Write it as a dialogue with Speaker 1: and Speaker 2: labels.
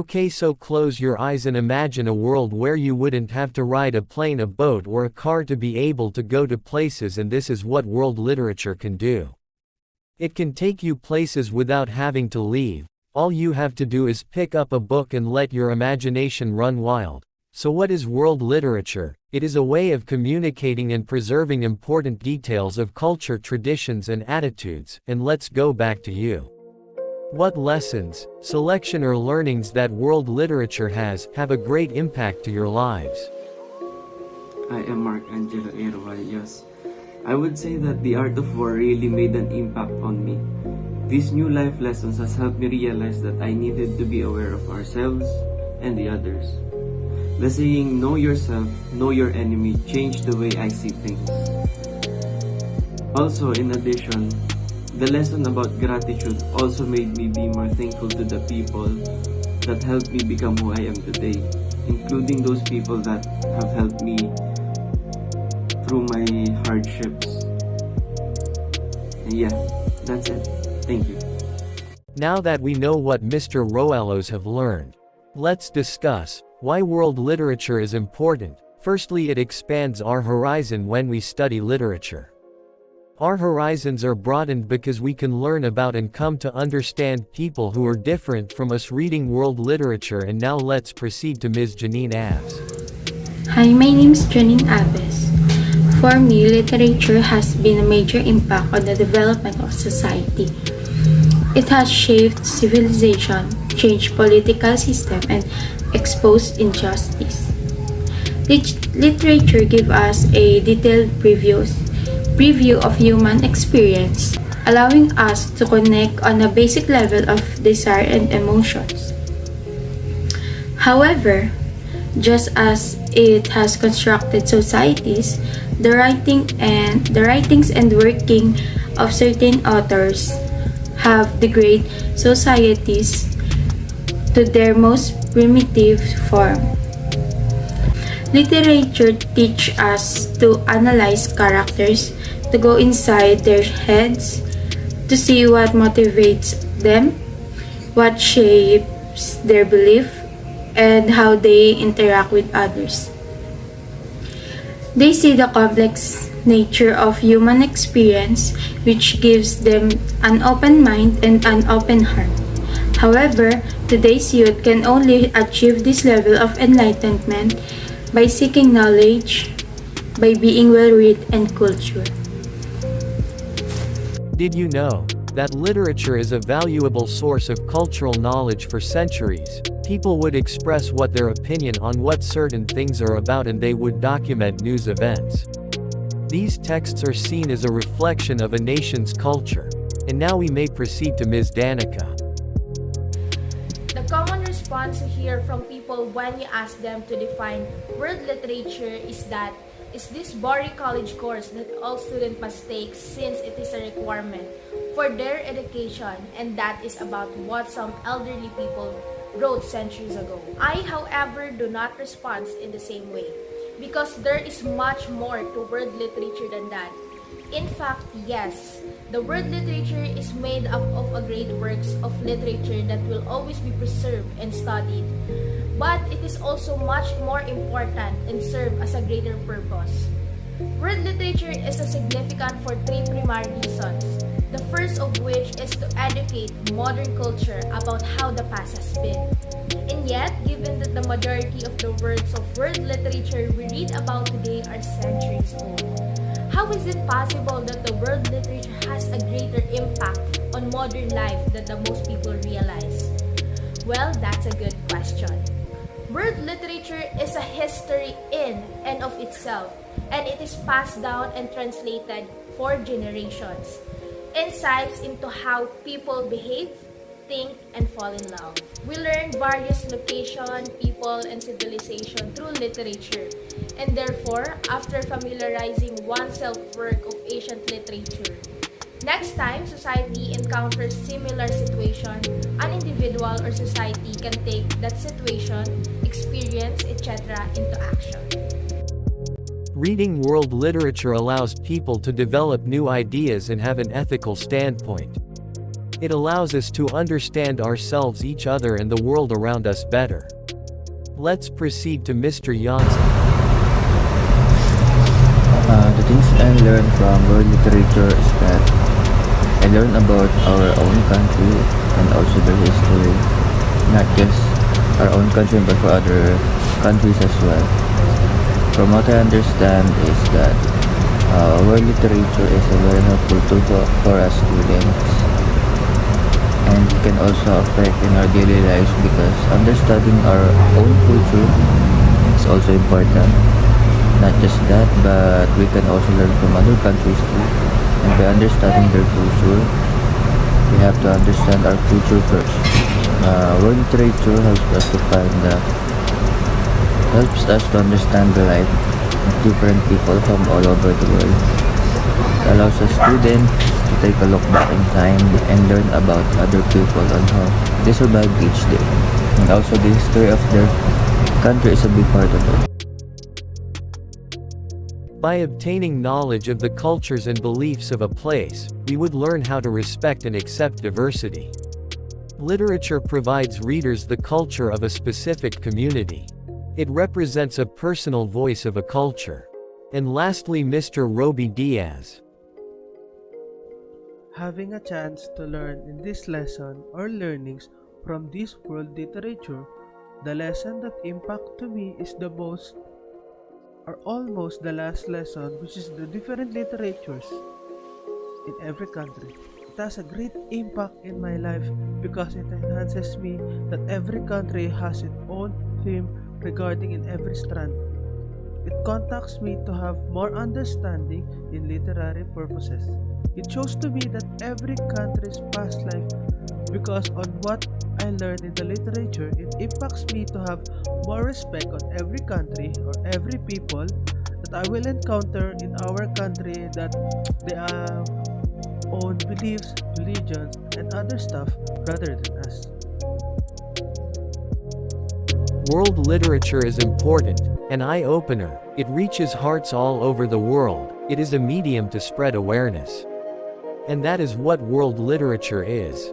Speaker 1: Okay, so close your eyes and imagine a world where you wouldn't have to ride a plane, a boat or a car to be able to go to places, and this is what world literature can do. It can take you places without having to leave. All you have to do is pick up a book and let your imagination run wild. So what is world literature? It is a way of communicating and preserving important details of culture, traditions and attitudes. And let's go back to you. What lessons, selection or learnings that world literature has, have a great impact to your lives?
Speaker 2: I am Mark Angelo A. Roallos. I would say that the art of war really made an impact on me. These new life lessons has helped me realize that I needed to be aware of ourselves and the others. The saying, know yourself, know your enemy, changed the way I see things. Also, in addition, the lesson about gratitude also made me be more thankful to the people that helped me become who I am today, including those people that have helped me through my hardships. And yeah, that's it. Thank you.
Speaker 1: Now that we know what Mr. Roallos have learned, let's discuss why world literature is important. Firstly, it expands our horizon when we study literature. Our horizons are broadened because we can learn about and come to understand people who are different from us reading world literature. And now let's proceed to Ms. Janine Aves.
Speaker 3: Hi, my name is Janine Aves. For me, literature has been a major impact on the development of society. It has shaped civilization, changed political system, and exposed injustice. Literature gives us a detailed preview of human experience, allowing us to connect on a basic level of desire and emotions. However, just as it has constructed societies, the writings and working of certain authors have degraded societies to their most primitive form. Literature teaches us to analyze characters, to go inside their heads, to see what motivates them, what shapes their belief, and how they interact with others. They see the complex nature of human experience, which gives them an open mind and an open heart. However, today's youth can only achieve this level of enlightenment by seeking knowledge, by being well-read and cultured.
Speaker 1: Did you know that literature is a valuable source of cultural knowledge? For centuries, people would express their opinion on what certain things are about, and they would document news events. These texts are seen as a reflection of a nation's culture. And now we may proceed to Ms. Danica.
Speaker 4: The common response you hear from people when you ask them to define world literature is that it's this boring college course that all students must take since it is a requirement for their education, and that is about what some elderly people wrote centuries ago. I, however, do not respond in the same way, because there is much more to world literature than that. In fact, yes, the world literature is made up of a great works of literature that will always be preserved and studied. But it is also much more important and serve as a greater purpose. World literature is significant for three primary reasons. The first of which is to educate modern culture about how the past has been. And yet, given that the majority of the works of world literature we read about today are centuries old, how is it possible that the world literature has a greater impact on modern life than the most people realize? Well, that's a good question. World literature is a history in and of itself, and it is passed down and translated for generations. Insights into how people behave, think, and fall in love. We learn various location, people, and civilization through literature, and therefore, after familiarizing oneself work of ancient literature, next time society encounters similar situation, an individual or society can take that situation, experience, etc. into action.
Speaker 1: Reading world literature allows people to develop new ideas and have an ethical standpoint. It allows us to understand ourselves, each other and the world around us better. Let's proceed to Mr. Yonzon.
Speaker 5: The things I learned from world literature is that I learned about our own country and also their history, not just our own country but for other countries as well. From what I understand is that world literature is a very helpful tool for us students, and it can also affect in our daily lives because understanding our own culture is also important. Not just that, but we can also learn from other countries too. And by understanding their culture, we have to understand our culture first. World literature helps us to understand the life of different people from all over the world. It allows us students to take a look back in time and learn about other people and how they survived each day. And also the history of their country is a big part of it.
Speaker 1: By obtaining knowledge of the cultures and beliefs of a place, we would learn how to respect and accept diversity. Literature provides readers the culture of a specific community. It represents a personal voice of a culture. And lastly, Mr. Robie Diaz.
Speaker 6: Having a chance to learn in this lesson or learnings from this world literature, the lesson that impact to me is the most or almost the last lesson, which is the different literatures in every country. It has a great impact in my life because it enhances me that every country has its own theme regarding in every strand. It contacts me to have more understanding in literary purposes. It shows to me that every country's past life, because on what I learned in the literature, it impacts me to have more respect on every country or every people that I will encounter in our country, that they have own beliefs, religions, and other stuff rather than us.
Speaker 1: World literature is important, an eye-opener. It reaches hearts all over the world. It is a medium to spread awareness. And that is what world literature is.